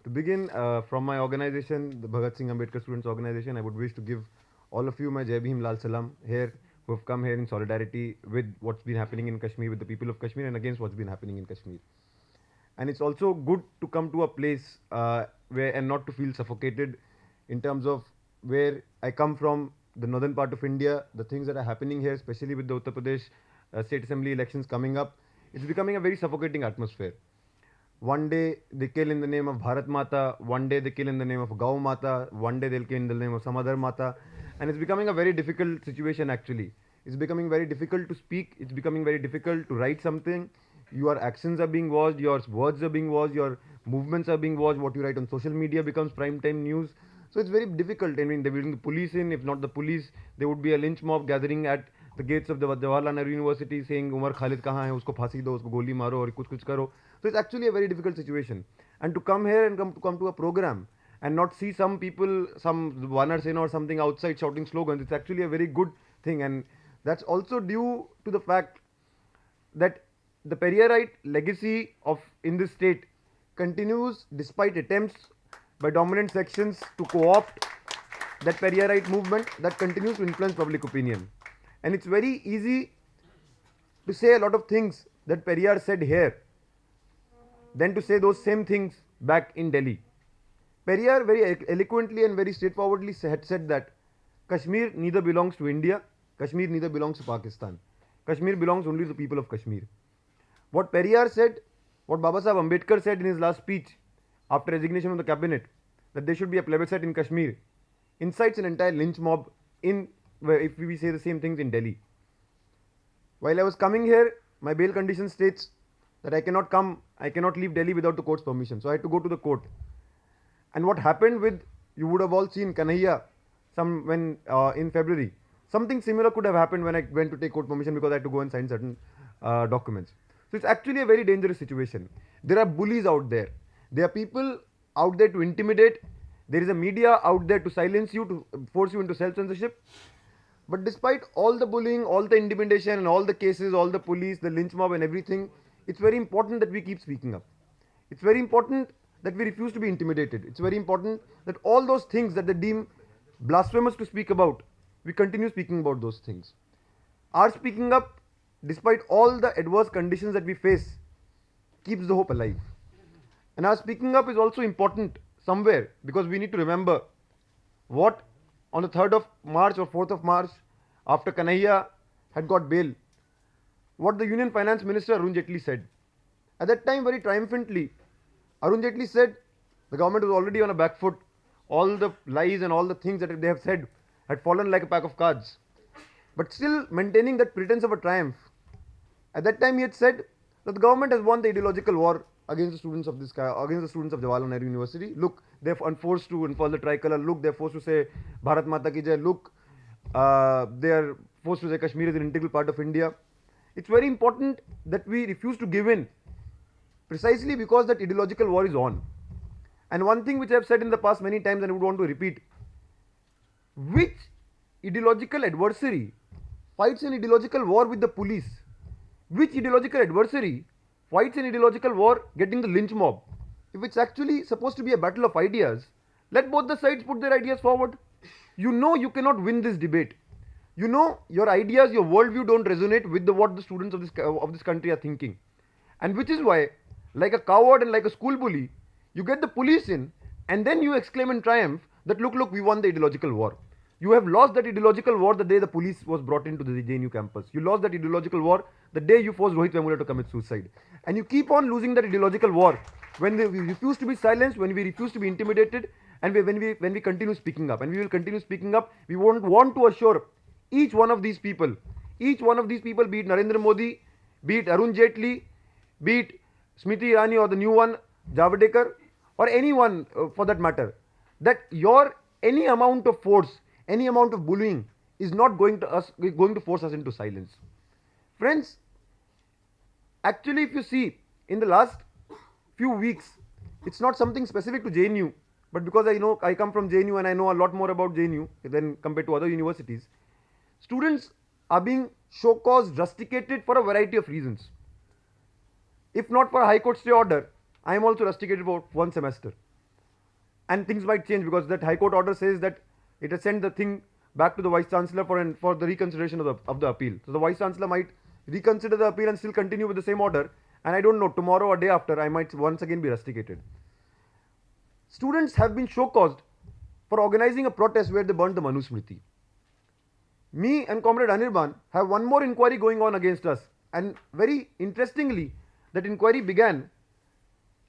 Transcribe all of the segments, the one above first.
To begin, from my organization, the Bhagat Singh Ambedkar Students Organization, I would wish to give all of you my Jai Bhim Lal Salam here, who have come here in solidarity with what's been happening in Kashmir, with the people of Kashmir, and against what's been happening in Kashmir. And it's also good to come to a place where and not to feel suffocated in terms of where I come from, the northern part of India, the things that are happening here, especially with the Uttar Pradesh state assembly elections coming up. It's becoming a very suffocating atmosphere. One day they kill in the name of Bharat Mata, one day they kill in the name of Gau Mata, one day they'll kill in the name of some other Mata. And it's becoming a very difficult situation actually. It's becoming very difficult to speak, it's becoming very difficult to write something. Your actions are being watched, your words are being watched, your movements are being watched, what you write on social media becomes prime time news. So it's very difficult. I mean, they're bringing the police in. If not the police, there would be a lynch mob gathering at the gates of the Jawaharlal Nehru University saying, Umar Khalid kahan hai, usko phansi do, usko goli maro, aur kuch karo. So it's actually a very difficult situation. And to come here and come to a program and not see some people, some Vanar Sena or something outside shouting slogans, it's actually a very good thing. And that's also due to the fact that the Periyarite legacy of in this state continues despite attempts by dominant sections to co-opt that Periyarite movement that continues to influence public opinion. And it's very easy to say a lot of things that Periyar said here than to say those same things back in Delhi. Periyar very eloquently and very straightforwardly had said that Kashmir neither belongs to India, Kashmir neither belongs to Pakistan. Kashmir belongs only to the people of Kashmir. What Periyar said, what Baba Sahib Ambedkar said in his last speech after resignation of the cabinet, that there should be a plebiscite in Kashmir, incites an entire lynch mob in, if we say the same things in Delhi. While I was coming here, my bail condition states that I cannot leave Delhi without the court's permission. So I had to go to the court. And what happened with, you would have all seen Kanhaiya in February. Something similar could have happened when I went to take court permission because I had to go and sign certain documents. So it's actually a very dangerous situation. There are bullies out there. There are people out there to intimidate. There is a media out there to silence you, to force you into self-censorship. But despite all the bullying, all the intimidation and all the cases, all the police, the lynch mob and everything, it's very important that we keep speaking up. It's very important that we refuse to be intimidated. It's very important that all those things that they deem blasphemous to speak about, we continue speaking about those things. Our speaking up, despite all the adverse conditions that we face, keeps the hope alive. And our speaking up is also important somewhere because we need to remember what on the 3rd of March or 4th of March, after Kanhaiya had got bail, what the Union Finance Minister Arun Jaitley said. At that time, very triumphantly, Arun Jaitley said the government was already on a back foot. All the lies and all the things that they have said had fallen like a pack of cards. But still maintaining that pretense of a triumph. At that time, he had said that the government has won the ideological war against the students of Jawaharlal Nehru University. Look, they're forced to unfurl the tricolor. Look, they're forced to say Bharat Mata ki jai. Look, they're forced to say Kashmir is an integral part of India. It's very important that we refuse to give in precisely because that ideological war is on. And one thing which I have said in the past many times and I would want to repeat, which ideological adversary fights an ideological war with the police? Which ideological adversary fights an ideological war getting the lynch mob? If it's actually supposed to be a battle of ideas, let both the sides put their ideas forward. You know you cannot win this debate. You know your ideas, your worldview don't resonate with what the students of this country are thinking. And which is why, like a coward and like a school bully, you get the police in and then you exclaim in triumph that look, we won the ideological war. You have lost that ideological war the day the police was brought into the JNU campus. You lost that ideological war the day you forced Rohit Vemula to commit suicide. And you keep on losing that ideological war when we refuse to be silenced, when we refuse to be intimidated, and when we continue speaking up. And we will continue speaking up. We want to assure each one of these people, be it Narendra Modi, be it Arun Jaitley, be it Smriti Irani or the new one, Javadekar, or anyone for that matter, that any amount of force, any amount of bullying is not going to force us into silence. Friends, actually if you see in the last few weeks, it's not something specific to JNU, but because I come from JNU and I know a lot more about JNU than compared to other universities, students are being show-caused, rusticated for a variety of reasons. If not for a High Court stay order, I am also rusticated for one semester. and things might change because that High Court order says that it has sent the thing back to the Vice Chancellor for the reconsideration of the appeal. So the Vice Chancellor might reconsider the appeal and still continue with the same order. And I don't know, tomorrow or day after, I might once again be rusticated. Students have been show caused for organizing a protest where they burned the Manusmriti. Me and Comrade Anirban have one more inquiry going on against us. And very interestingly, that inquiry began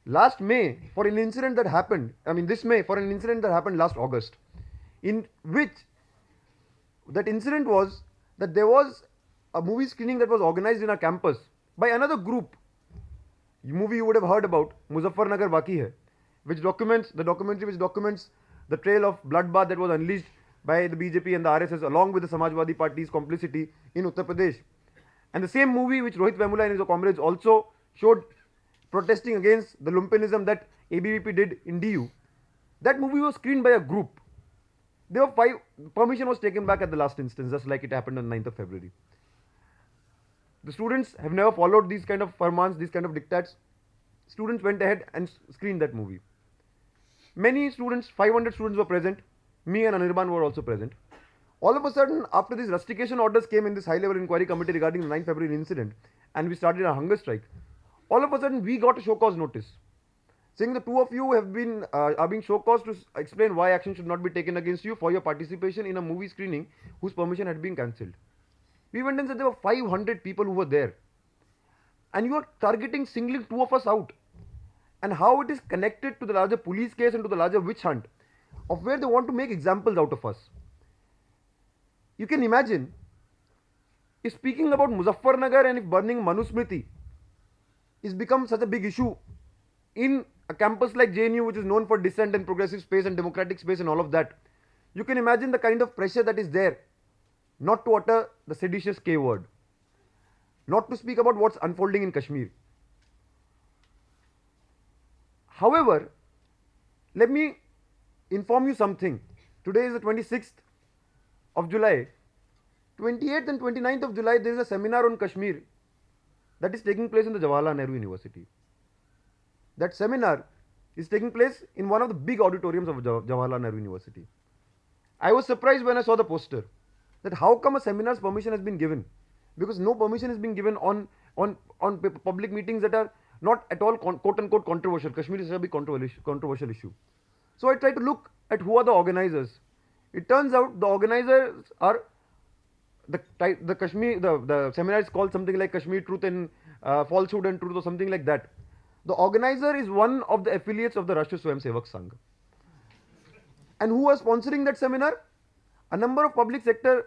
last May for an incident that happened, this May for an incident that happened last August, in which that incident was that there was a movie screening that was organized in our campus by another group. Movie you would have heard about, Muzaffarnagar Baki Hai, which documents the trail of bloodbath that was unleashed by the BJP and the RSS along with the Samajwadi Party's complicity in Uttar Pradesh. And the same movie which Rohit Vemula and his comrades also showed protesting against the lumpenism that ABVP did in DU. That movie was screened by a group. There were 5, permission was taken back at the last instance, just like it happened on 9th of February. The students have never followed these kind of farmans, these kind of diktats. Students went ahead and screened that movie. Many students, 500 students were present. Me and Anirban were also present. All of a sudden, after these rustication orders came in this high-level inquiry committee regarding the 9th February incident, and we started a hunger strike, all of a sudden we got a show cause notice saying the two of you have been are being show cause to explain why action should not be taken against you for your participation in a movie screening whose permission had been cancelled. We went and said there were 500 people who were there, and you are targeting, singling two of us out, and how it is connected to the larger police case and to the larger witch hunt of where they want to make examples out of us. You can imagine if speaking about Muzaffarnagar and if burning Manusmriti is become such a big issue in a campus like JNU, which is known for dissent and progressive space and democratic space and all of that. You can imagine the kind of pressure that is there not to utter the seditious K word, not to speak about what's unfolding in Kashmir. However, let me inform you something. Today is the 26th of July. 28th and 29th of July, there is a seminar on Kashmir that is taking place in the Jawaharlal Nehru University. That seminar is taking place in one of the big auditoriums of Jawaharlal Nehru University. I was surprised when I saw the poster that how come a seminar's permission has been given, because no permission is being given on public meetings that are not at all quote unquote controversial. Kashmir is a big controversial issue. So I tried to look at who are the organizers. It turns out the organizers are the Kashmir, the seminar is called something like Kashmir Truth and Falsehood and Truth or something like that. The organizer is one of the affiliates of the Rashtriya Swayamsevak Sangh. And who was sponsoring that seminar? A number of public sector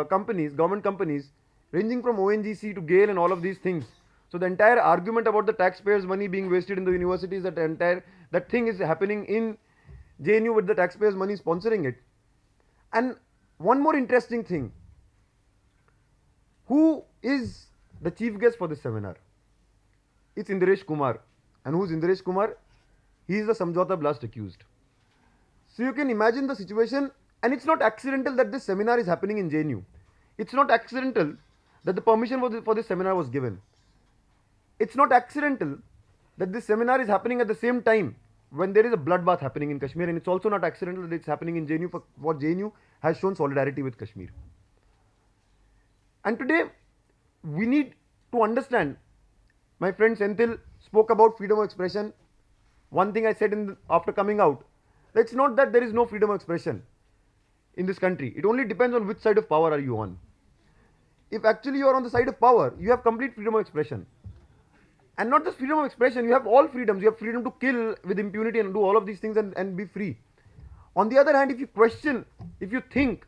companies, government companies, ranging from ONGC to GAIL and all of these things. So the entire argument about the taxpayers' money being wasted in the universities, that thing is happening in JNU with the taxpayers' money sponsoring it. And one more interesting thing. Who is the chief guest for this seminar? It's Indiresh Kumar. And who is Indiresh Kumar? He is the Samjhauta blast accused. So you can imagine the situation, and it's not accidental that this seminar is happening in JNU. It's not accidental that the permission for this seminar was given. It's not accidental that this seminar is happening at the same time when there is a bloodbath happening in Kashmir, and it's also not accidental that it's happening in JNU for what JNU has shown solidarity with Kashmir. And today, we need to understand, my friend Senthil spoke about freedom of expression. One thing I said after coming out, it's not that there is no freedom of expression in this country. It only depends on which side of power are you on. If actually you are on the side of power, you have complete freedom of expression. And not just freedom of expression, you have all freedoms. You have freedom to kill with impunity and do all of these things and be free. On the other hand, if you question, if you think,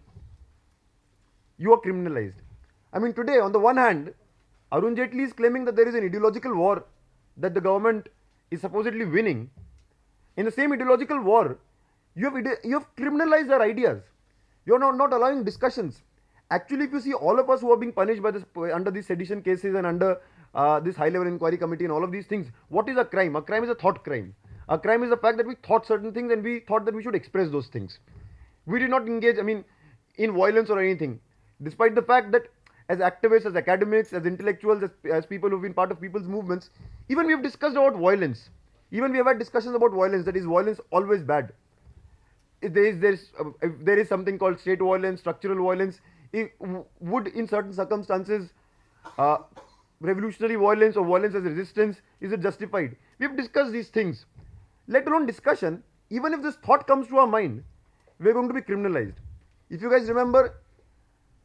you are criminalized. I mean, today, on the one hand, Arun Jaitley is claiming that there is an ideological war that the government is supposedly winning. In the same ideological war, you have criminalized our ideas. You are not allowing discussions. Actually, if you see all of us who are being punished by this under these sedition cases and under this high-level inquiry committee and all of these things, what is a crime? A crime is a thought crime. A crime is the fact that we thought certain things and we thought that we should express those things. We did not engage, in violence or anything, despite the fact that as activists, as academics, as intellectuals, as people who have been part of people's movements, even we have discussed about violence. Even we have had discussions about violence, that is violence always bad. if there is something called state violence, structural violence, would in certain circumstances uh, revolutionary violence or violence as resistance, is it justified? We have discussed these things. Let alone discussion, even if this thought comes to our mind, we are going to be criminalized. If you guys remember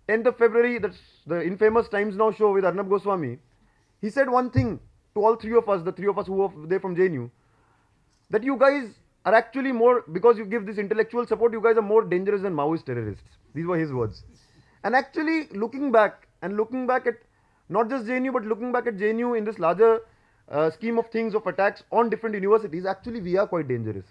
10th of February, that's the infamous Times Now show with Arnab Goswami, he said one thing to all three of us, the three of us who were there from JNU, that you guys are actually more, because you give this intellectual support, you guys are more dangerous than Maoist terrorists. These were his words. And actually, looking back at not just JNU, but looking back at JNU in this larger scheme of things, of attacks on different universities, actually we are quite dangerous.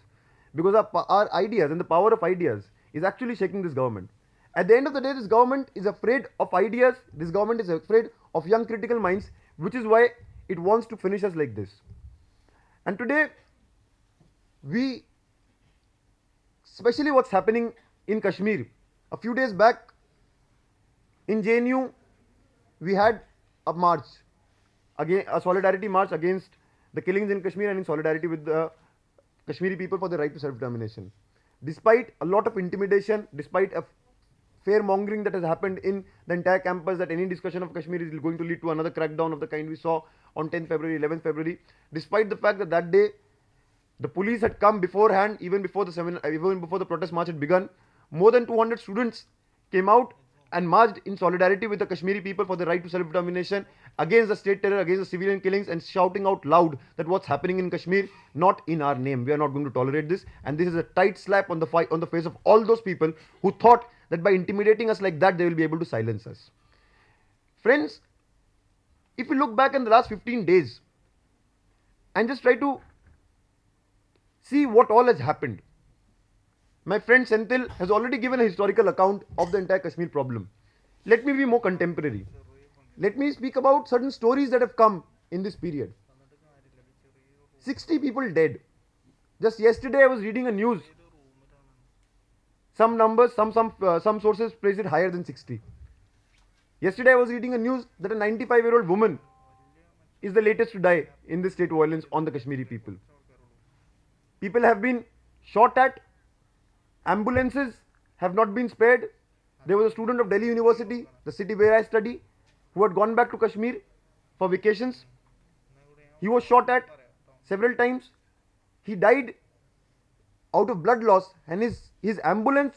Because our ideas and the power of ideas is actually shaking this government. At the end of the day, this government is afraid of ideas, this government is afraid of young critical minds, which is why it wants to finish us like this. And today, especially what's happening in Kashmir. A few days back, in JNU, we had a march, again a solidarity march against the killings in Kashmir and in solidarity with the Kashmiri people for the right to self-determination. Despite a lot of intimidation, despite a fear mongering that has happened in the entire campus, that any discussion of Kashmir is going to lead to another crackdown of the kind we saw on 10th February, 11th February, despite the fact that that day the police had come beforehand, even before the protest march had begun. More than 200 students came out and marched in solidarity with the Kashmiri people for the right to self-determination, against the state terror, against the civilian killings, and shouting out loud that what's happening in Kashmir, not in our name. We are not going to tolerate this. And this is a tight slap on the face of all those people who thought that by intimidating us like that, they will be able to silence us. Friends, if you look back in the last 15 days and just try to see what all has happened. My friend Senthil has already given a historical account of the entire Kashmir problem. Let me be more contemporary. Let me speak about certain stories that have come in this period. 60 people dead. Just yesterday I was reading a news. Some numbers, some sources place it higher than 60. Yesterday I was reading a news that a 95-year-old woman is the latest to die in this state violence on the Kashmiri people. People have been shot at. Ambulances have not been spared. There was a student of Delhi University, the city where I study, who had gone back to Kashmir for vacations. He was shot at several times. He died out of blood loss, and his ambulance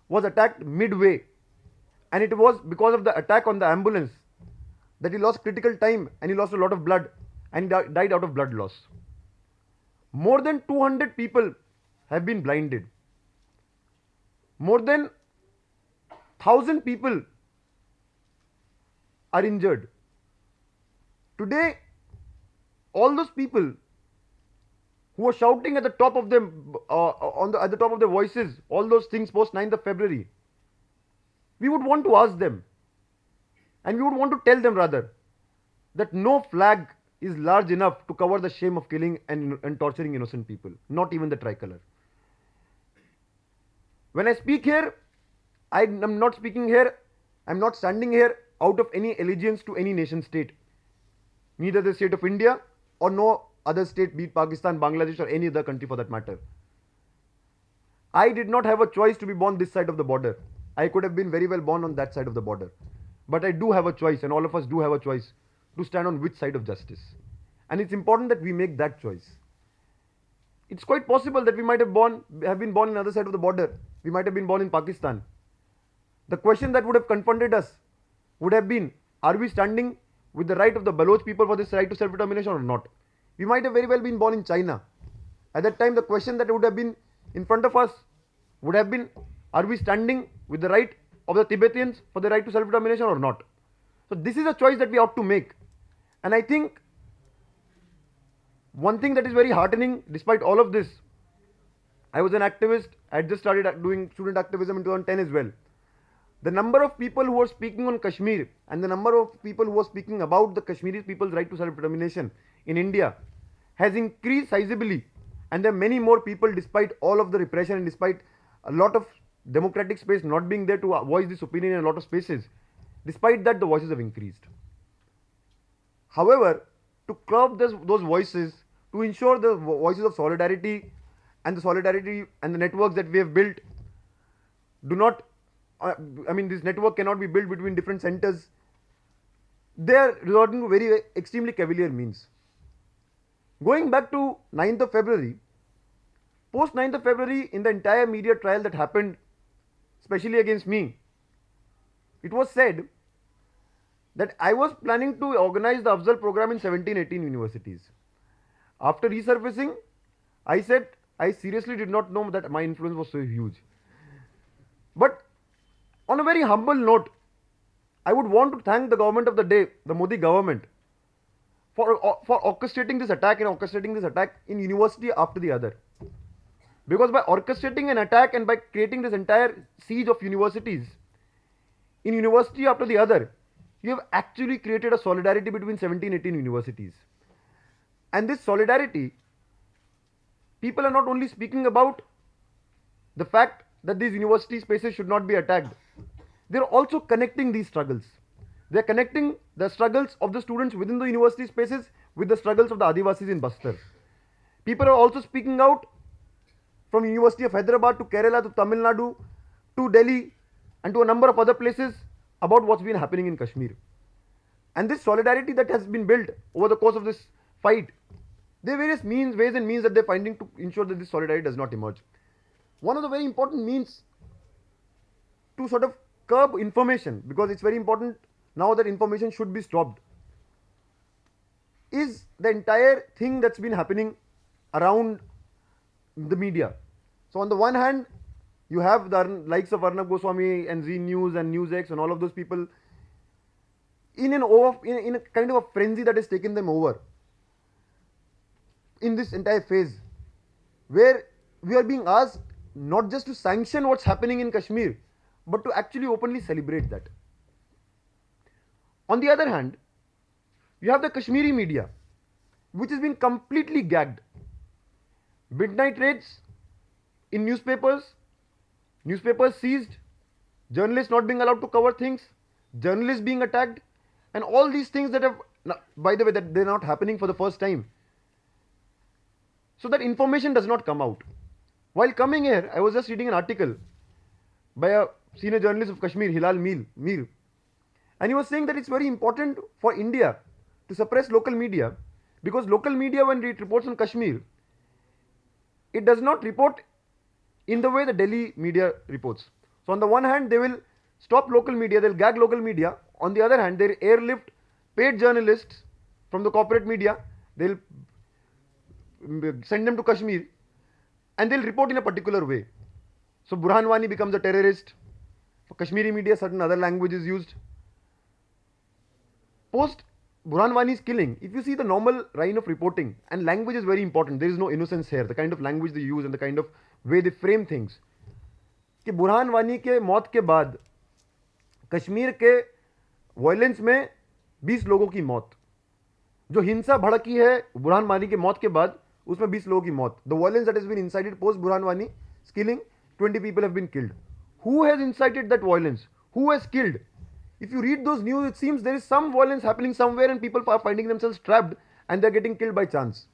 was attacked midway. And it was because of the attack on the ambulance that he lost critical time and he lost a lot of blood and died out of blood loss. More than 200 people have been blinded. More than 1,000 people are injured. Today, all those people who were shouting at the top of them, at the top of their voices, all those things post 9th of February, we would want to ask them, and we would want to tell them rather, that no flag is large enough to cover the shame of killing and torturing innocent people, not even the tricolor. When I speak here, I am not speaking here, I am not standing here out of any allegiance to any nation state, neither the state of India or no other state, be it Pakistan, Bangladesh or any other country for that matter. I did not have a choice to be born this side of the border. I could have been very well born on that side of the border. But I do have a choice, and all of us do have a choice to stand on which side of justice. And it's important that we make that choice. It's quite possible that we might have been born on the other side of the border. We might have been born in Pakistan. The question that would have confronted us would have been, are we standing with the right of the Baloch people for this right to self-determination or not? We might have very well been born in China. At that time, the question that would have been in front of us would have been, are we standing with the right of the Tibetans for the right to self-determination or not? So this is a choice that we ought to make. And I think one thing that is very heartening despite all of this, I was an activist. I had just started doing student activism in 2010 as well. The number of people who were speaking on Kashmir and the number of people who were speaking about the Kashmiri people's right to self-determination in India has increased sizably. And there are many more people, despite all of the repression and despite a lot of democratic space not being there to voice this opinion in a lot of spaces. Despite that, the voices have increased. However, to curb those voices, to ensure the voices of solidarity and the networks that we have built do not, this network cannot be built between different centers. They are resorting to very extremely cavalier means. Going back to 9th of February, post 9th of February, in the entire media trial that happened, especially against me, it was said that I was planning to organize the Afzal program in 17-18 universities. After resurfacing, I said I seriously did not know that my influence was so huge. But on a very humble note, I would want to thank the government of the day, the Modi government, for orchestrating this attack in university after the other. Because by orchestrating an attack and by creating this entire siege of universities, in university after the other, you have actually created a solidarity between 17-18 universities. And this solidarity, people are not only speaking about the fact that these university spaces should not be attacked, they are also connecting these struggles. They are connecting the struggles of the students within the university spaces with the struggles of the Adivasis in Bastar. People are also speaking out from University of Hyderabad to Kerala to Tamil Nadu to Delhi and to a number of other places about what's been happening in Kashmir. And this solidarity that has been built over the course of this fight, there are various ways and means that they're finding to ensure that this solidarity does not emerge. One of the very important means to sort of curb information, because it's very important now that information should be stopped, is the entire thing that's been happening around the media. So on the one hand, you have the likes of Arnab Goswami and JNU and NewsX and all of those people in a kind of a frenzy that has taken them over in this entire phase, where we are being asked not just to sanction what's happening in Kashmir, but to actually openly celebrate that. On the other hand, you have the Kashmiri media, which has been completely gagged. Midnight raids in newspapers seized, journalists not being allowed to cover things, journalists being attacked, and all these things that have, by the way, that they're not happening for the first time. So that information does not come out. While coming here, I was just reading an article by a senior journalist of Kashmir, Hilal Mir, and he was saying that it's very important for India to suppress local media, because local media, when it reports on Kashmir, it does not report in the way the Delhi media reports. So on the one hand, they will stop local media, they'll gag local media. On the other hand, they'll airlift paid journalists from the corporate media, they'll send them to Kashmir, and they'll report in a particular way. So Burhan Wani becomes a terrorist. For Kashmiri media, certain other language is used. Post Burhan Wani's killing, if you see the normal line of reporting, and language is very important, there is no innocence here, the kind of language they use and the kind of way they frame things. कि बुरहान वानी के मौत के बाद कश्मीर के violence में 20 लोगों की मौत, जो हिंसा भड़की है बुरहान वानी के मौत के बाद, उसमें 20 लोगों की मौत. The violence that has been incited post Burhan Wani's killing, 20 people have been killed. Who has incited that violence? Who has killed? If you read those news, it seems there is some violence happening somewhere and people are finding themselves trapped and they're getting killed by chance.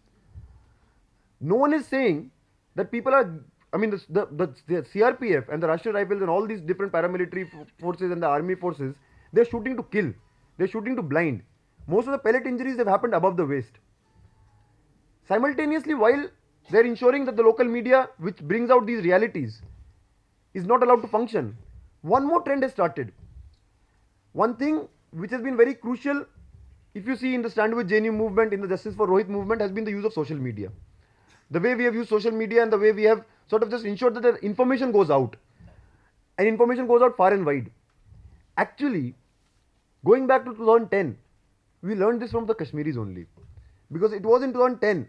No one is saying that people are, the CRPF and the Rashtriya Rifles and all these different paramilitary forces and the army forces, they're shooting to kill. They're shooting to blind. Most of the pellet injuries have happened above the waist. Simultaneously, while they're ensuring that the local media, which brings out these realities, is not allowed to function, one more trend has started. One thing which has been very crucial, if you see in the Stand with JNU movement, in the Justice for Rohit movement, has been the use of social media. The way we have used social media and the way we have sort of just ensured that the information goes out. And information goes out far and wide. Actually, going back to 2010, we learned this from the Kashmiris only. Because it was in 2010,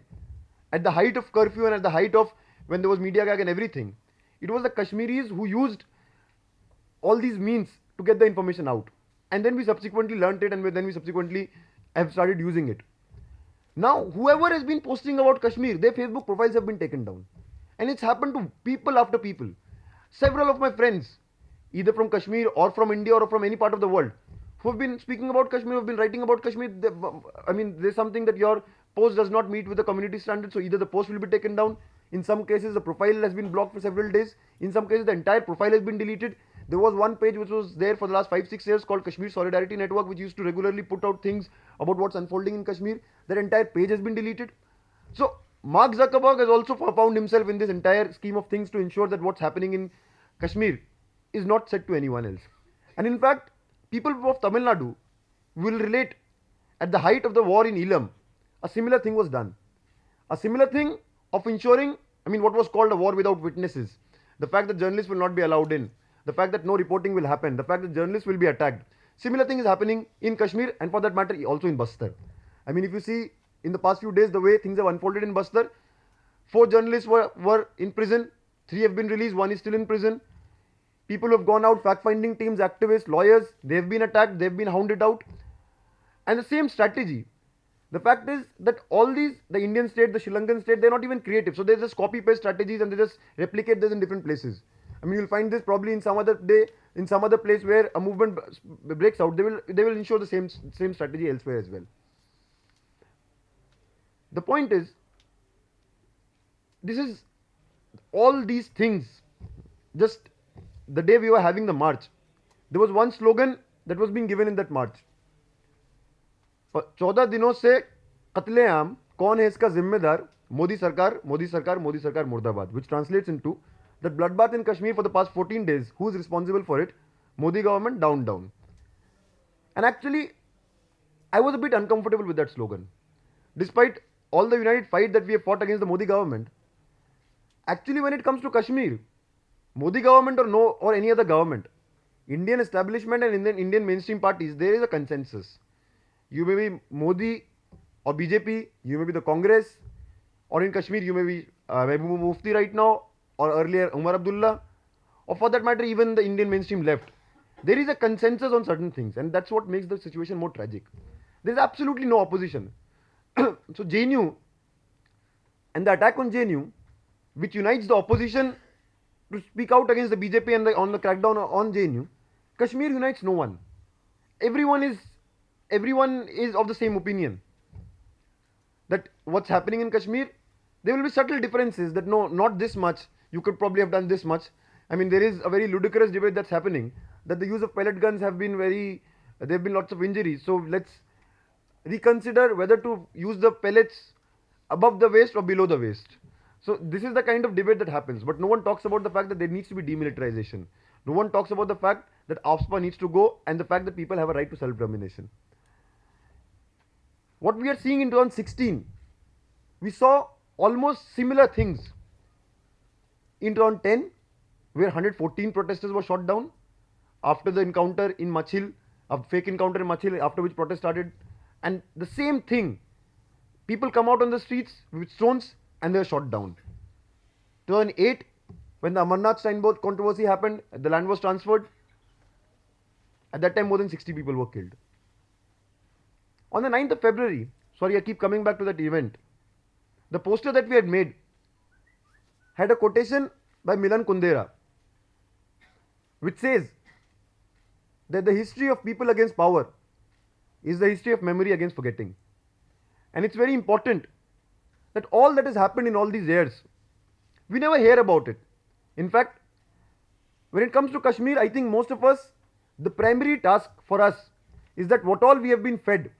at the height of curfew and at the height of when there was media gag and everything, it was the Kashmiris who used all these means to get the information out. And then we subsequently learnt it, and then we subsequently have started using it. Now, whoever has been posting about Kashmir, their Facebook profiles have been taken down. And it's happened to people after people. Several of my friends, either from Kashmir or from India or from any part of the world, who have been speaking about Kashmir, who have been writing about Kashmir, there's something that your post does not meet with the community standards, so either the post will be taken down, In some cases, the profile has been blocked for several days. In some cases, the entire profile has been deleted. There was one page which was there for the last 5-6 years called Kashmir Solidarity Network, which used to regularly put out things about what's unfolding in Kashmir. That entire page has been deleted. So Mark Zuckerberg has also found himself in this entire scheme of things to ensure that what's happening in Kashmir is not said to anyone else. And in fact, people of Tamil Nadu will relate at the height of the war in Elam, a similar thing was done. A similar thing of ensuring, what was called a war without witnesses. The fact that journalists will not be allowed in, the fact that no reporting will happen, the fact that journalists will be attacked. Similar thing is happening in Kashmir and for that matter also in Bastar. If you see in the past few days the way things have unfolded in Bastar, 4 journalists were in prison, 3 have been released, 1 is still in prison. People who have gone out, fact-finding teams, activists, lawyers, they've been attacked, they've been hounded out. And the same strategy. The fact is that all these, the Indian state, the Sri Lankan state, they're not even creative. So they just copy-paste strategies and they just replicate this in different places. You'll find this probably in some other day, in some other place where a movement breaks out, they will ensure the same strategy elsewhere as well. The point is, this is all these things. Just the day we were having the march, there was one slogan that was being given in that march. 14 दिनों से कत्लेआम कौन है इसका जिम्मेदार, मोदी सरकार मोदी सरकार मोदी सरकार मुर्दाबाद, which translates into that bloodbath in Kashmir for the past 14 days, who is responsible for it? Modi government, down down. And actually I was a bit uncomfortable with that slogan. Despite all the united fight that we have fought against the Modi government, actually when it comes to Kashmir, Modi government or any other government, Indian establishment and Indian mainstream parties, there is a consensus. You may be Modi or BJP, you may be the Congress, or in Kashmir you may be Mehbooba Mufti right now, or earlier Umar Abdullah, or for that matter even the Indian mainstream left. There is a consensus on certain things, and that's what makes the situation more tragic. There is absolutely no opposition. So JNU and the attack on JNU, which unites the opposition to speak out against the BJP and on the crackdown on JNU, Kashmir unites no one. Everyone is of the same opinion that what's happening in Kashmir, there will be subtle differences that no, not this much, you could probably have done this much. There is a very ludicrous debate that's happening that the use of pellet guns there have been lots of injuries, so let's reconsider whether to use the pellets above the waist or below the waist. So this is the kind of debate that happens, but no one talks about the fact that there needs to be demilitarization. No one talks about the fact that AFSPA needs to go and the fact that people have a right to self-determination. What we are seeing in 2016, we saw almost similar things in 2010, where 114 protesters were shot down after the encounter in Machil, a fake encounter in Machil, after which protests started. And the same thing, people come out on the streets with stones and they are shot down. 2008, when the Amarnath Shrine Board controversy happened, the land was transferred. At that time, more than 60 people were killed. On the 9th of February, sorry, I keep coming back to that event, the poster that we had made had a quotation by Milan Kundera, which says that the history of people against power is the history of memory against forgetting. And it's very important that all that has happened in all these years, we never hear about it. In fact, when it comes to Kashmir, I think most of us, the primary task for us is that what all we have been fed.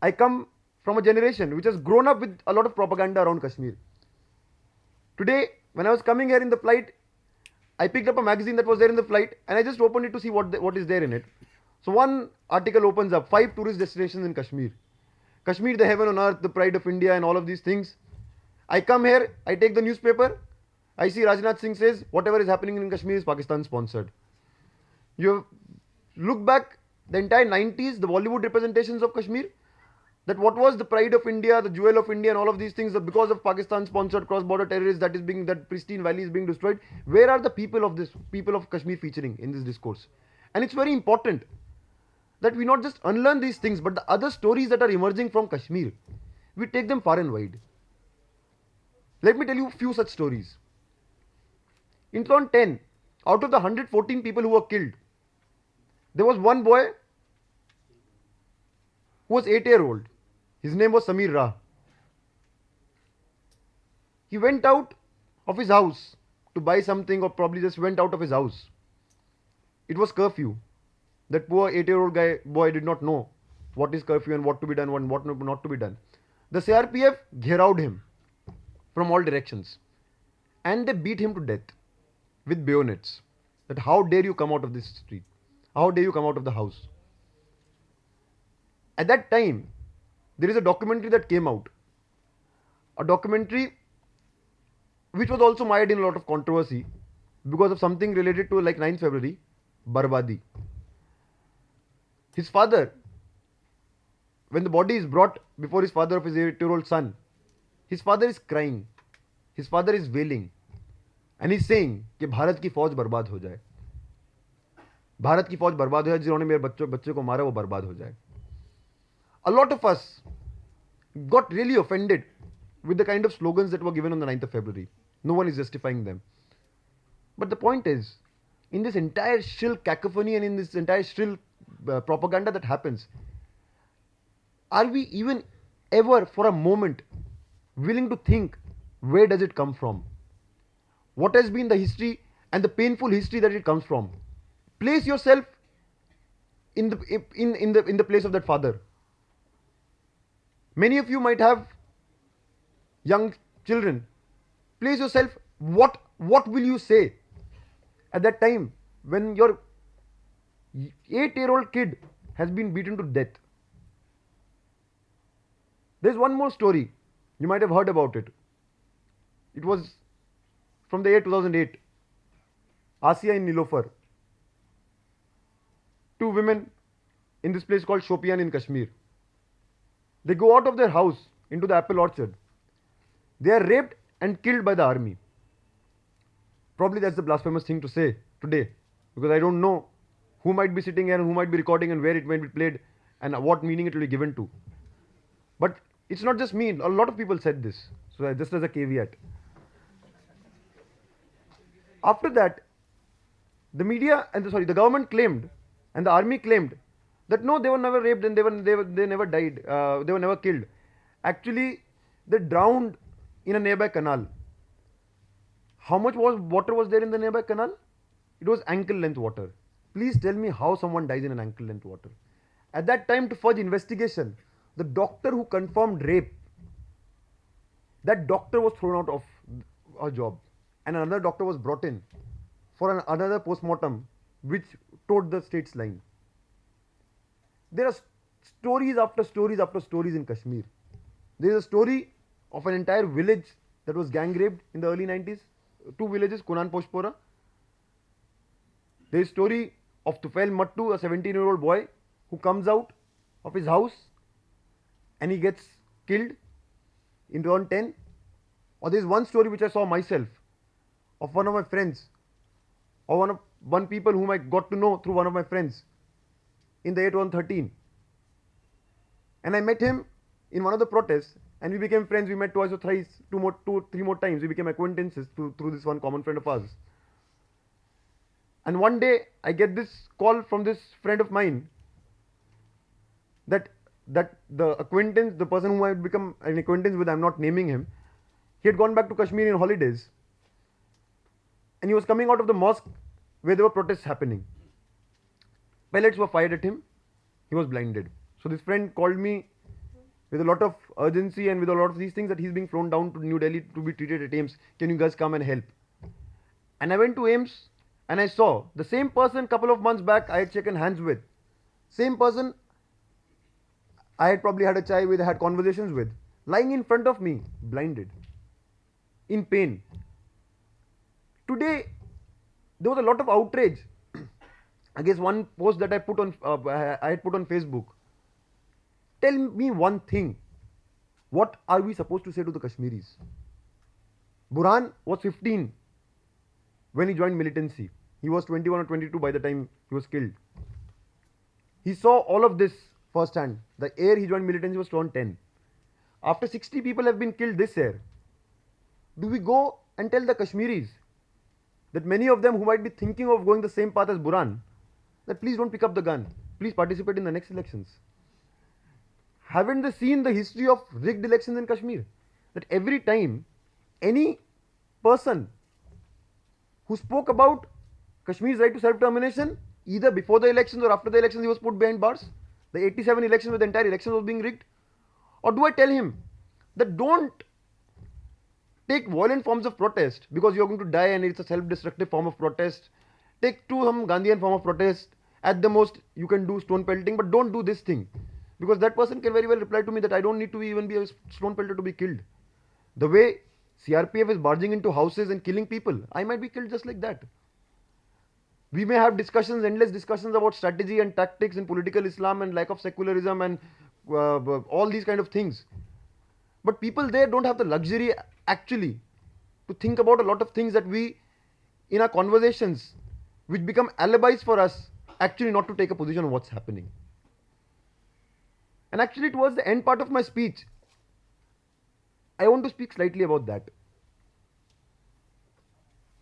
I come from a generation which has grown up with a lot of propaganda around Kashmir. Today, when I was coming here in the flight, I picked up a magazine that was there in the flight and I just opened it to see what is there in it. So one article opens up, 5 tourist destinations in Kashmir. Kashmir, the heaven on earth, the pride of India and all of these things. I come here, I take the newspaper, I see Rajnath Singh says whatever is happening in Kashmir is Pakistan sponsored. You look back the entire 90s, the Bollywood representations of Kashmir, that what was the pride of India, the jewel of India and all of these things, that because of Pakistan sponsored cross-border terrorists that pristine valley is being destroyed, where are the people of Kashmir featuring in this discourse? And it's very important that we not just unlearn these things, but the other stories that are emerging from Kashmir, we take them far and wide. Let me tell you a few such stories. In 2010, out of the 114 people who were killed, there was one boy who was 8-year-old. His name was Samir Rah. He went out of his house to buy something or probably just went out of his house. It was curfew. That poor 8-year-old boy did not know what is curfew and what to be done and what not to be done. The CRPF gherawed him from all directions and they beat him to death with bayonets. That how dare you come out of this street? How dare you come out of the house? At that time, there is a documentary that came out. A documentary which was also mired in a lot of controversy because of something related to like 9th February, Barbadi. His father, when the body is brought before his father of his 8-year-old son, his father is crying, his father is wailing, and he's saying कि भारत की फौज बर्बाद हो जाए, भारत की फौज बर्बाद हो जाए, जिन्होंने मेरे बच्चे को मारा वो बर्बाद हो जाए. A lot of us got really offended with the kind of slogans that were given on the 9th of February. No one is justifying them. But the point is, in this entire shrill cacophony and in this entire shrill propaganda that happens, are we even ever for a moment willing to think where does it come from? What has been the history and the painful history that it comes from? Place yourself in the place of that father. Many of you might have young children. Place yourself, what will you say at that time when your 8-year-old kid has been beaten to death? There's one more story. You might have heard about it. It was from the year 2008. Asiya and Nilofer. Two women in this place called Shopian in Kashmir. They go out of their house into the apple orchard. They are raped and killed by the army. Probably that's the blasphemous thing to say today, because I don't know who might be sitting here and who might be recording and where it might be played and what meaning it will be given to. But it's not just me, a lot of people said this. So just as a caveat. After that, the media and the government claimed and the army claimed that no, they were never raped and they never died. They were never killed. Actually, they drowned in a nearby canal. How much water was there in the nearby canal? It was ankle length water. Please tell me how someone dies in an ankle length water. At that time, to fudge investigation, the doctor who confirmed rape, that doctor was thrown out of a job, and another doctor was brought in for another post-mortem which towed the state's line. There are stories after stories after stories in Kashmir. There is a story of an entire village that was gang raped in the early 90s. Two villages, Kunan Poshpora. There is a story of Tufail Mattu, a 17-year-old boy who comes out of his house and he gets killed in 2010. Or there is one story which I saw myself of one of my friends, or one people whom I got to know through one of my friends in the year 2013. And I met him in one of the protests and we became friends. We met twice or thrice, three more times. We became acquaintances through this one common friend of ours. And one day I get this call from this friend of mine that the acquaintance, the person whom I had become an acquaintance with, I'm not naming him, he had gone back to Kashmir in holidays and he was coming out of the mosque where there were protests happening. Pellets were fired at him. He was blinded. So this friend called me with a lot of urgency and with a lot of these things that he's being flown down to New Delhi to be treated at AIMS. Can you guys come and help? And I went to AIMS and I saw the same person couple of months back I had shaken hands with. Same person I had probably had a chai with, I had conversations with, lying in front of me, blinded, in pain. Today, there was a lot of outrage against one post that I had put on Facebook. Tell me one thing. What are we supposed to say to the Kashmiris? Burhan was 15 when he joined militancy. He was 21 or 22 by the time he was killed. He saw all of this firsthand. The year he joined militancy was 2010. After 60 people have been killed this year, do we go and tell the Kashmiris that many of them who might be thinking of going the same path as Burhan, that please don't pick up the gun, please participate in the next elections? Haven't they seen the history of rigged elections in Kashmir? That every time any person who spoke about Kashmir's right to self-determination, either before the elections or after the elections, he was put behind bars. The 87 elections, where the entire election was being rigged. Or do I tell him that don't take violent forms of protest because you're going to die and it's a self-destructive form of protest? Take to some Gandhian form of protest. At the most, you can do stone pelting, but don't do this thing. Because that person can very well reply to me that I don't need to even be a stone pelter to be killed. The way CRPF is barging into houses and killing people, I might be killed just like that. We may have discussions, endless discussions about strategy and tactics and political Islam and lack of secularism and all these kind of things. But people there don't have the luxury actually to think about a lot of things that we, in our conversations, which become alibis for us, actually not to take a position on what's happening. And actually, towards the end part of my speech, I want to speak slightly about that.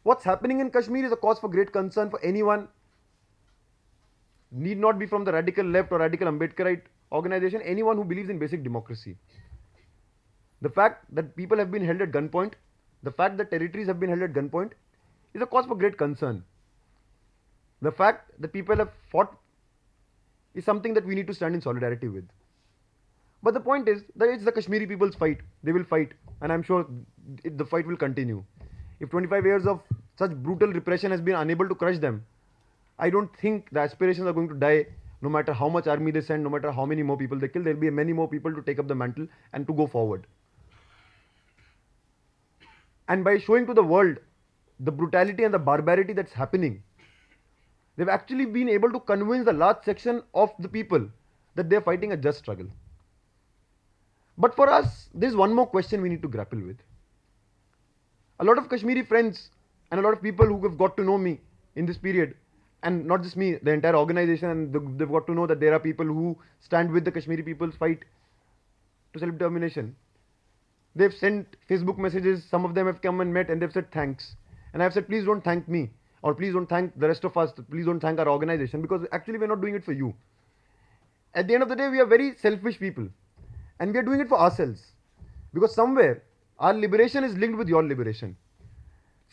What's happening in Kashmir is a cause for great concern for anyone, need not be from the radical left or radical Ambedkarite organization, anyone who believes in basic democracy. The fact that people have been held at gunpoint, the fact that territories have been held at gunpoint is a cause for great concern. The fact that people have fought is something that we need to stand in solidarity with. But the point is that it's the Kashmiri people's fight. They will fight, and I'm sure the fight will continue. If 25 years of such brutal repression has been unable to crush them, I don't think the aspirations are going to die no matter how much army they send, no matter how many more people they kill. There will be many more people to take up the mantle and to go forward. And by showing to the world the brutality and the barbarity that's happening, they've actually been able to convince the large section of the people that they're fighting a just struggle. But for us, there's one more question we need to grapple with. A lot of Kashmiri friends and a lot of people who have got to know me in this period, and not just me, the entire organization, and they've got to know that there are people who stand with the Kashmiri people's fight to self-determination. They've sent Facebook messages, some of them have come and met and they've said thanks. And I've said, please don't thank me, or please don't thank the rest of us, please don't thank our organization, because actually we're not doing it for you. At the end of the day, we are very selfish people. And we are doing it for ourselves. Because somewhere, our liberation is linked with your liberation.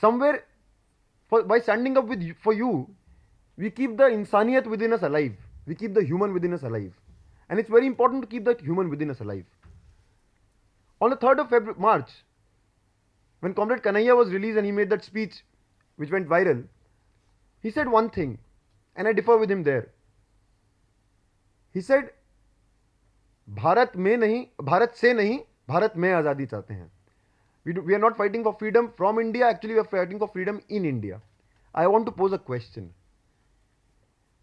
Somewhere, by standing up for you, we keep the insaniyat within us alive. We keep the human within us alive. And it's very important to keep that human within us alive. On the 3rd of March, when Comrade Kanaya was released and he made that speech which went viral, he said one thing, and I differ with him there. He said, Bharat में नहीं, भारत से नहीं, भारत में आज़ादी चाहते हैं. We are not fighting for freedom from India, actually we are fighting for freedom in India. I want to pose a question.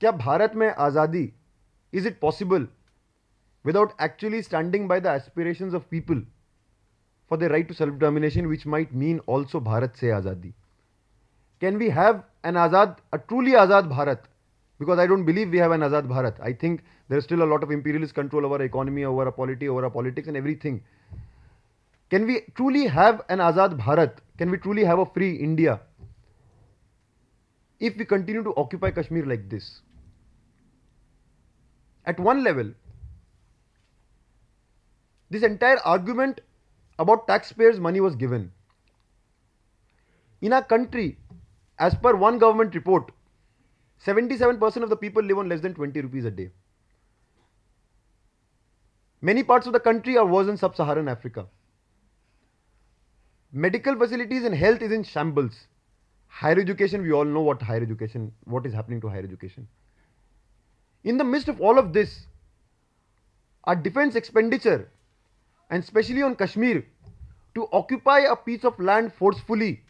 क्या भारत में आज़ादी, is it possible without actually standing by the aspirations of people for the right to self-determination, which might mean also Bharat se Azadi? Can we have an Azad, a truly Azad Bharat? Because I don't believe we have an Azad Bharat. I think there is still a lot of imperialist control over our economy, over our polity, over our politics and everything. Can we truly have an Azad Bharat? Can we truly have a free India if we continue to occupy Kashmir like this? At one level, this entire argument about taxpayers' money was given. In our country, as per one government report, 77% of the people live on less than 20 rupees a day. Many parts of the country are worse than sub-Saharan Africa. Medical facilities and health is in shambles. Higher education, we all know what is happening to higher education. In the midst of all of this, our defense expenditure, and especially on Kashmir, to occupy a piece of land forcefully,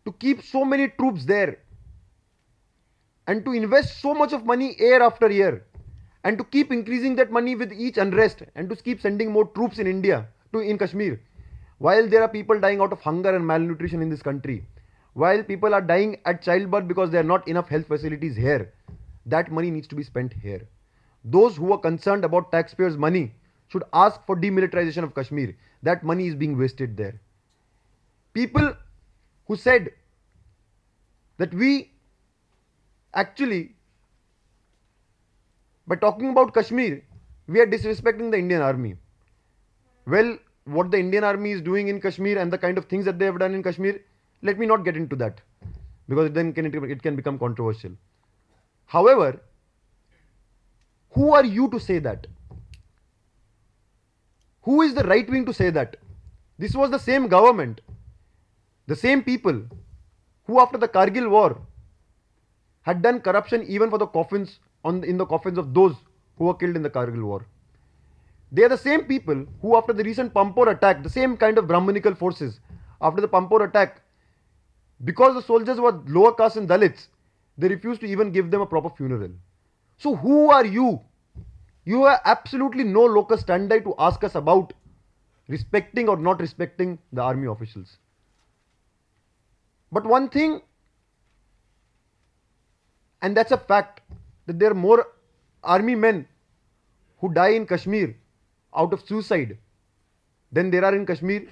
to keep so many troops there, and to invest so much of money year after year, and to keep increasing that money with each unrest, and to keep sending more troops in India, in Kashmir, while there are people dying out of hunger and malnutrition in this country, while people are dying at childbirth because there are not enough health facilities here, that money needs to be spent here. Those who are concerned about taxpayers' money should ask for demilitarization of Kashmir. That money is being wasted there. People who said that we actually, by talking about Kashmir, we are disrespecting the Indian army. Well, what the Indian army is doing in Kashmir and the kind of things that they have done in Kashmir, let me not get into that because then it can become controversial. However, who are you to say that? Who is the right wing to say that? This was the same government, the same people who after the Kargil war had done corruption even for the coffins in the coffins of those who were killed in the Kargil war. They are the same people who after the recent Pampore attack, the same kind of Brahmanical forces, after the Pampore attack, because the soldiers were lower caste and Dalits, they refused to even give them a proper funeral. So who are you? You have absolutely no locus standi to ask us about respecting or not respecting the army officials. But one thing, and that's a fact, that there are more army men who die in Kashmir out of suicide than there are in Kashmir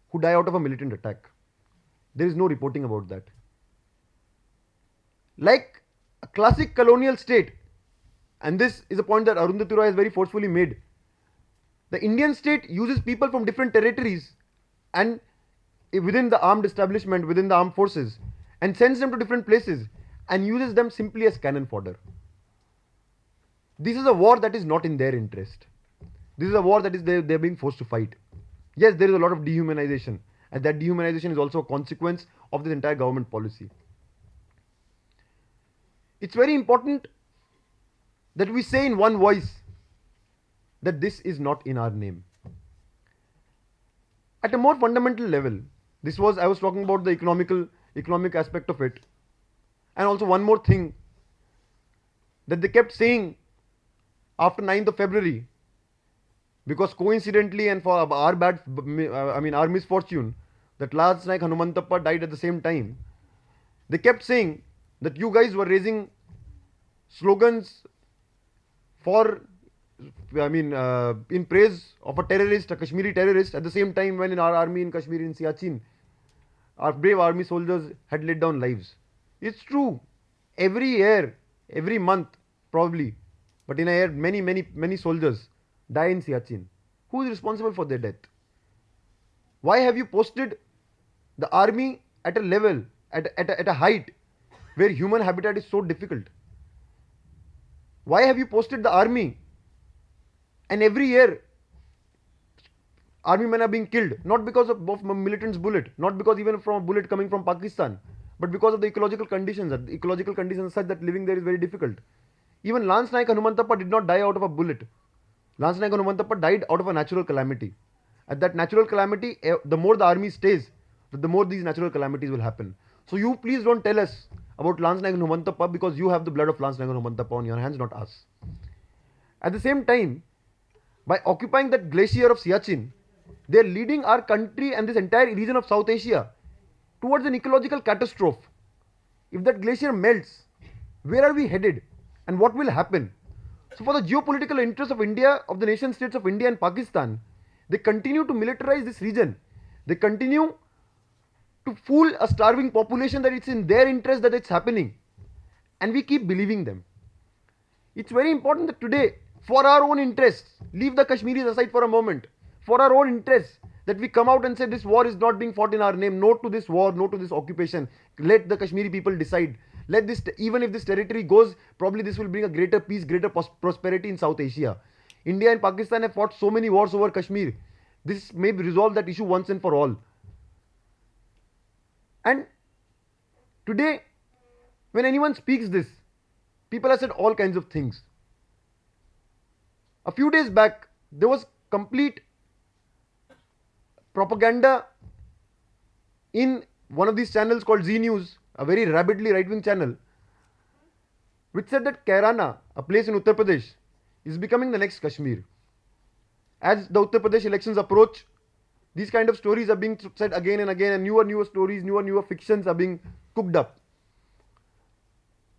who die out of a militant attack. There is no reporting about that. Like a classic colonial state, and this is a point that Arundhati Roy has very forcefully made, the Indian state uses people from different territories and within the armed establishment, within the armed forces, and sends them to different places and uses them simply as cannon fodder. This is a war that is not in their interest. This is a war that is they're being forced to fight. Yes, there is a lot of dehumanization, and that dehumanization is also a consequence of this entire government policy. It's very important that we say in one voice that this is not in our name. At a more fundamental level, I was talking about the economic aspect of it. And also one more thing that they kept saying after 9th of February, because coincidentally and for our misfortune, that Lance Naik Hanumantappa died at the same time. They kept saying that you guys were raising slogans in praise of a terrorist, a Kashmiri terrorist, at the same time when in our army in Kashmir, in Siachen, our brave army soldiers had laid down lives. It's true. Every year, every month, probably, but in a year, many soldiers die in Siachen. Who is responsible for their death? Why have you posted the army at a level, at a height where human habitat is so difficult? Why have you posted the army? And every year, army men are being killed, not because of a militant's bullet, not because even from a bullet coming from Pakistan, but because of the ecological conditions. The ecological conditions are such that living there is very difficult. Even Lance Naik Hanumantappa did not die out of a bullet. Lance Naik Hanumantappa died out of a natural calamity. At that natural calamity, the more the army stays, the more these natural calamities will happen. So you please don't tell us about Lance Naik Hanumantappa because you have the blood of Lance Naik Hanumantappa on your hands, not us. At the same time, by occupying that glacier of Siachen, they are leading our country and this entire region of South Asia towards an ecological catastrophe. If that glacier melts, where are we headed and what will happen? So for the geopolitical interests of India, of the nation states of India and Pakistan, they continue to militarize this region. They continue to fool a starving population that it's in their interest that it's happening. And we keep believing them. It's very important that today, for our own interests, leave the Kashmiris aside for a moment, for our own interests, that we come out and say this war is not being fought in our name, no to this war, no to this occupation. Let the Kashmiri people decide. Let this, even if this territory goes, probably this will bring a greater peace, greater prosperity in South Asia. India and Pakistan have fought so many wars over Kashmir. This may resolve that issue once and for all. And today, when anyone speaks this, people have said all kinds of things. A few days back, there was complete propaganda in one of these channels called JNU, a very rabidly right-wing channel, which said that Kairana, a place in Uttar Pradesh, is becoming the next Kashmir. As the Uttar Pradesh elections approach, these kind of stories are being said again and again, and newer stories, newer fictions are being cooked up.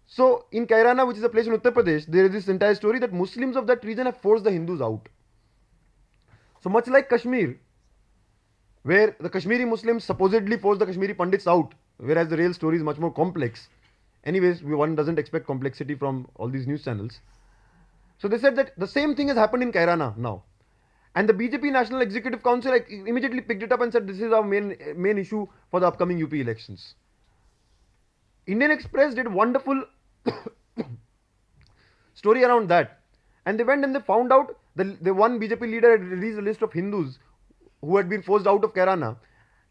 So in Kairana, which is a place in Uttar Pradesh, there is this entire story that Muslims of that region have forced the Hindus out. So much like Kashmir, where the Kashmiri Muslims supposedly forced the Kashmiri Pandits out, whereas the real story is much more complex. Anyways, one doesn't expect complexity from all these news channels. So they said that the same thing has happened in Kairana now. And the BJP National Executive Council immediately picked it up and said this is our main issue for the upcoming UP elections. Indian Express did wonderful story around that. And they went and they found out the one BJP leader had released a list of Hindus who had been forced out of Kairana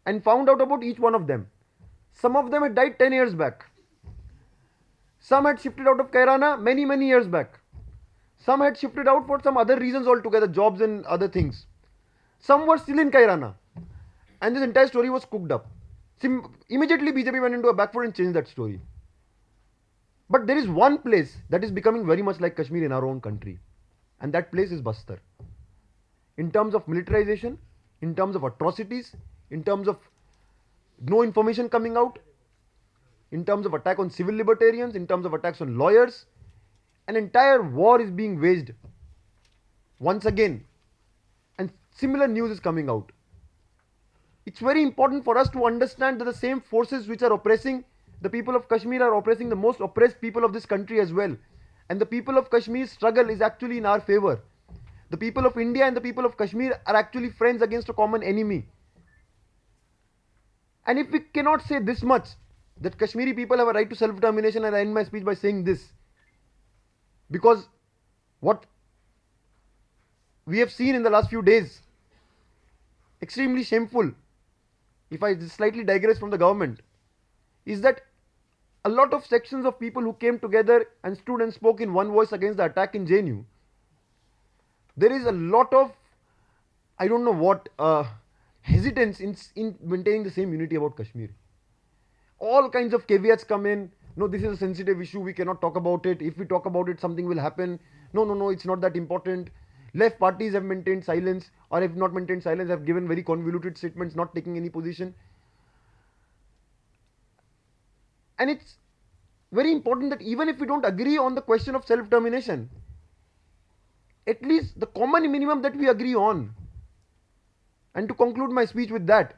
and found out about each one of them. Some of them had died 10 years back. Some had shifted out of Kairana many years back. Some had shifted out for some other reasons altogether, jobs and other things. Some were still in Kairana. And this entire story was cooked up. Immediately BJP went into a back foot and changed that story. But there is one place that is becoming very much like Kashmir in our own country. And that place is Bastar. In terms of militarization, in terms of atrocities, in terms of no information coming out, in terms of attack on civil libertarians, in terms of attacks on lawyers, an entire war is being waged once again. And similar news is coming out. It's very important for us to understand that the same forces which are oppressing the people of Kashmir are oppressing the most oppressed people of this country as well. And the people of Kashmir's struggle is actually in our favor. The people of India and the people of Kashmir are actually friends against a common enemy. And if we cannot say this much, that Kashmiri people have a right to self-determination, and I end my speech by saying this. Because what we have seen in the last few days, extremely shameful, if I slightly digress from the government, is that a lot of sections of people who came together and stood and spoke in one voice against the attack in JNU, there is a lot of, I don't know what, hesitance in maintaining the same unity about Kashmir. All kinds of caveats come in. No, this is a sensitive issue. We cannot talk about it. If we talk about it, something will happen. No, it's not that important. Left parties have maintained silence, or if not maintained silence, have given very convoluted statements, not taking any position. And it's very important that even if we don't agree on the question of self-determination, at least the common minimum that we agree on. And to conclude my speech with that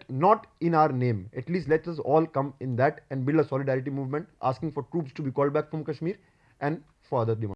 not in our name, at least let us all come in that and build a solidarity movement asking for troops to be called back from Kashmir and for other demands.